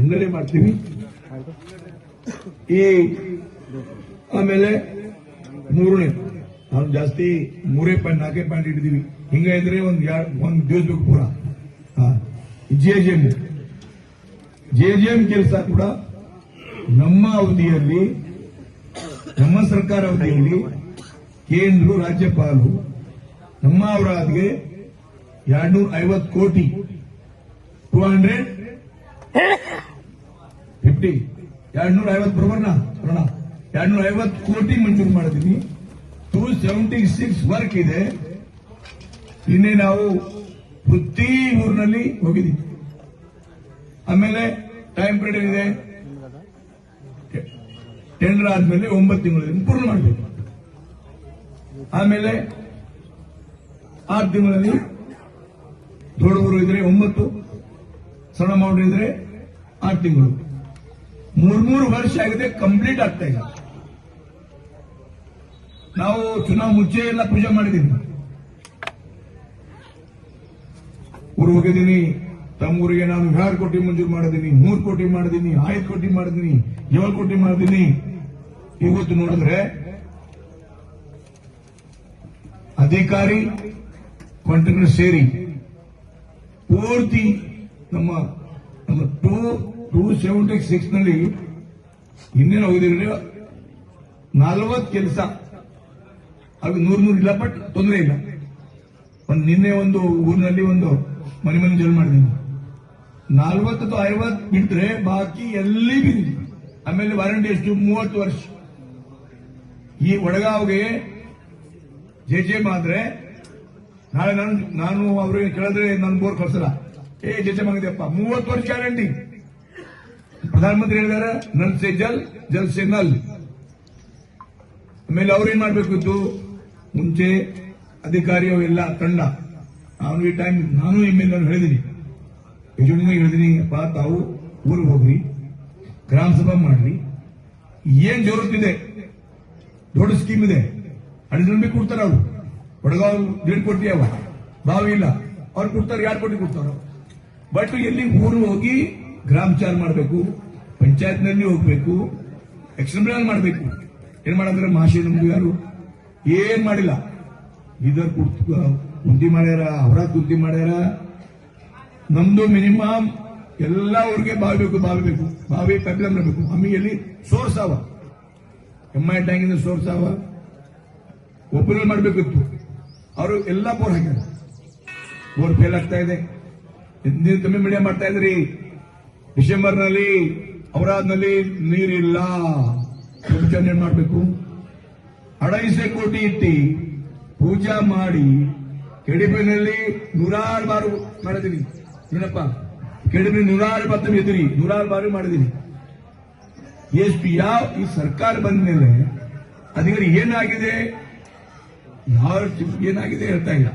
ಹಿಂಗಡೆ ಮಾಡ್ತೀವಿ. ಈ ಆಮೇಲೆ ಮೂರನೇ ನಾವು ಜಾಸ್ತಿ 3.4 ಪಾಯಿಂಟ್ ಇಟ್ಟಿದೀವಿ. ಹಿಂಗ ಇದ್ರೆ ಒಂದ್ ದಿವಸ ಬೇಕು ಪೂರ. ಜೆಜೆಎಂ ಕೆಲಸ ಕೂಡ ನಮ್ಮ ಅವಧಿಯಲ್ಲಿ, ನಮ್ಮ ಸರ್ಕಾರ ಅವಧಿಯಲ್ಲಿ ಕೇಂದ್ರ ರಾಜ್ಯಪಾಲರು ನಮ್ಮ ಅವರಾದ್ಗೆ 250 ಕೋಟಿ 250 ಬರೋಬರ್ನ 250 ಕೋಟಿ ಮಂಜೂರು ಮಾಡಿದೀನಿ. 276 ವರ್ಕ್ ಇದೆ. ನಿನ್ನೆ ನಾವು ಪ್ರತಿ ಊರಿನಲ್ಲಿ ಹೋಗಿದ್ದೀವಿ. ಆಮೇಲೆ ಟೈಮ್ ಪೀರಿಯಡ್ ಇದೆ, ಟೆಂಡರ್ ಆದ್ಮೇಲೆ 9 ತಿಂಗಳಲ್ಲಿ ಪೂರ್ಣ ಮಾಡಬೇಕು. ಆಮೇಲೆ 6 ತಿಂಗಳಲ್ಲಿ ದೊಡ್ಡ ಊರು ಇದ್ರೆ 9, ಸಣ್ಣ ಮೌಂಡ್ ಇದ್ರೆ 6 ತಿಂಗಳು. 3 ವರ್ಷ ಆಗಿದೆ, ಕಂಪ್ಲೀಟ್ ಆಗ್ತಾ ಇಲ್ಲ. ನಾವು ಚುನಾವ್ ಮುಂಚೆ ಎಲ್ಲ ಪೂಜೆ ಮಾಡಿದ್ದೀವಿ. ಊರು ಹೋಗಿದ್ದೀನಿ, ತಮ್ಮೂರಿಗೆ ನಾನು 2 ಕೋಟಿ ಮಂಜೂರು ಮಾಡಿದ್ದೀನಿ, 3 ಕೋಟಿ ಮಾಡಿದ್ದೀನಿ, 5 ಕೋಟಿ ಮಾಡಿದ್ದೀನಿ, 7 ಕೋಟಿ ಮಾಡಿದ್ದೀನಿ. ಇವತ್ತು ನೋಡಿದ್ರೆ ಅಧಿಕಾರಿ ಕಾಂಟ್ರಾಕ್ಟರ್ ಸೇರಿ ಪೂರ್ತಿ ನಮ್ಮ 276 ನಲ್ಲಿ ಇನ್ನೇನು ಹೋಗಿದ್ದೀವಿ 40 ಕೆಲಸ. ಅದು 100 ಇಲ್ಲ, ಬಟ್ ತೊಂದರೆ ಇಲ್ಲ. ನಿನ್ನೆ ಒಂದು ಊರಿನಲ್ಲಿ ಒಂದು ಮನೆ ಜಲ್ ಮಾಡಿದ್ದೀನಿ. 40 ಅಥವಾ 50 ಬಿಟ್ಟರೆ ಬಾಕಿ ಎಲ್ಲಿ ಬಿದ್ದಿದೆ. ಆಮೇಲೆ ವಾರಂಟಿ ಎಷ್ಟು 30 ವರ್ಷ. ಈ ಒಡಗಾವ್ಗೆ ಜೆಜೆಎಂ ಆದ್ರೆ ನಾಳೆ ನಾನು ಅವ್ರಿಗೆ ಕೇಳಿದ್ರೆ ನನ್ನ ಬೋರ್ ಕಳ್ಸಲ್ಲ. ಜೆಜೆಎಂ ಆಗಿದೆಯಪ್ಪ 30 ವರ್ಷ ಗ್ಯಾರಂಟಿ. ಪ್ರಧಾನಮಂತ್ರಿ ಹೇಳಿದಾರೆ ನಲ್ ಸೆ ಜಲ್, ಜಲ್ ಸೆ ನಲ್. ಆಮೇಲೆ ಅವ್ರೇನ್ ಮಾಡ್ಬೇಕಿತ್ತು, ಮುಂಚೆ ಅಧಿಕಾರಿ ಅವೆಲ್ಲ ತಂಡ. ನಾನು ಈ ಟೈಮ್ ನಾನು ಎಮ್ಮೆಲ್ಲೆ ಹೇಳಿದೀನಿ, ಯಜಮಾನಿಗೆ ಹೇಳಿದೀನಿ, ಅಪ್ಪ ತಾವು ಊರಿಗೆ ಹೋಗ್ರಿ, ಗ್ರಾಮ ಸಭಾ ಮಾಡ್ರಿ, ಏನ್ ಜರುತ್ತಿದೆ, ದೊಡ್ಡ ಸ್ಕೀಮ್ ಇದೆ, ಅಡಿಸಲ್ ಕೊಡ್ತಾರೆ. ಅವರು ಒಡಗಾವ್ 1.5 ಕೋಟಿ ಅವ, ಬಾವಿ ಇಲ್ಲ, ಅವ್ರು ಕೊಡ್ತಾರೆ 2 ಕೋಟಿ ಕೊಡ್ತಾರ. ಬಟ್ ಎಲ್ಲಿ ಊರು ಹೋಗಿ ಗ್ರಾಮಚಾರ ಮಾಡಬೇಕು, ಪಂಚಾಯತ್ನಲ್ಲಿ ಹೋಗ್ಬೇಕು, ಎಕ್ಸ್ಟರ್ನಲ್ ಮಾಡಬೇಕು. ಏನ್ ಮಾಡಿದ್ರೆ ಮಾಷಿ ನಮ್ಗೆ ಯಾರು ಏನ್ ಮಾಡಿಲ್ಲ. ಇದರ್ ಕುಂತಿ ಮಾಡ್ಯಾರ, ಅವರ ಕುಂತಿ ಮಾಡ್ಯಾರ. ನಮ್ದು ಮಿನಿಮಮ್ ಎಲ್ಲ ಊರಿಗೆ ಬಾವಿ ಬೇಕು, ಬಾವಿ ಪೈಪ್ಲೈನ್ ಬೇಕು. ಆಮೇಲೆ ಎಲ್ಲಿ ಸೋರ್ಸ್ ಅವ, MI ಟ್ಯಾಂಕಿಂದ ಸೋರ್ಸ್ ಅವ, ಒಬ್ಬರಲ್ಲಿ ಮಾಡಬೇಕಿತ್ತು. ಅವರು ಎಲ್ಲ ಬೋರ್ ಹಾಕ್ಯಾರ, ಬೋರ್ ಫೇಲ್ ಆಗ್ತಾ ಇದೆ. ನೀರು ಕಮ್ಮಿ ಮೀಡಿಯಂ ಮಾಡ್ತಾ ಇದ್ರಿ. ಡಿಸೆಂಬರ್ನಲ್ಲಿ ಔರಾದ್ನಲ್ಲಿ ನೀರಿಲ್ಲ, ಯೋಚನೆ ಮಾಡಬೇಕು. 250 ಕೋಟಿ ಇಟ್ಟು ಪೂಜಾ ಮಾಡಿ ಕೆಡಿಪಿನಲ್ಲಿ 106 ಬಾರು ಮಾಡಿದೀನಿ. ಏನಪ್ಪ ಕೆಡಿಪಿ 106 ಬಾರಿ ಎದುರಿ 106 ಬಾರಿ ಮಾಡಿದೀನಿ. ಯಾವ ಈ ಸರ್ಕಾರ ಬಂದ ಮೇಲೆ ಅಧಿಕಾರಿ ಏನಾಗಿದೆ, ಏನಾಗಿದೆ ಹೇಳ್ತಾ ಇಲ್ಲ.